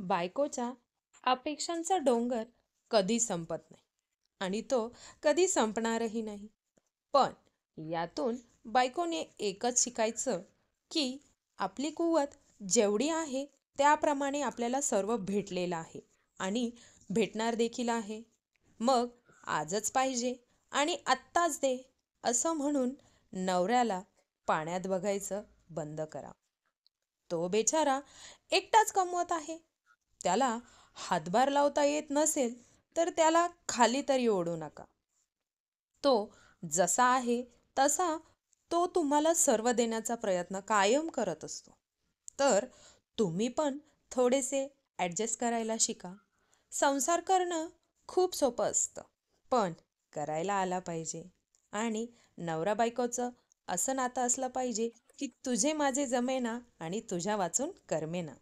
बायकोच्या अपेक्षांचा डोंगर कधी संपत नाही आणि तो कधी संपणारही नाही. पण यातून बायकोने एकच शिकायचं की आपली कुवत जेवढी आहे त्याप्रमाणे आपल्याला सर्व भेटलेलं आहे आणि भेटणार देखील आहे. मग आजच पाहिजे आणि आत्ताच दे असं म्हणून नवऱ्याला पाण्यात बघायचं बंद करा. तो बेचारा एकटाच कमवत आहे. त्याला हातभार लावता येत नसेल तर त्याला खाली तरी ओढू नका. तो जसा आहे तसा तो तुम्हाला सर्व देण्याचा प्रयत्न कायम करत असतो. तर तुम्ही पण थोडेसे ॲडजस्ट करायला शिका. संसार करणं खूप सोपं असतं, पण करायला आला पाहिजे. आणि नवरा बायकोचं असं नातं असलं पाहिजे की तुझे माझे जमेना आणि तुझ्या वाचून करमेना.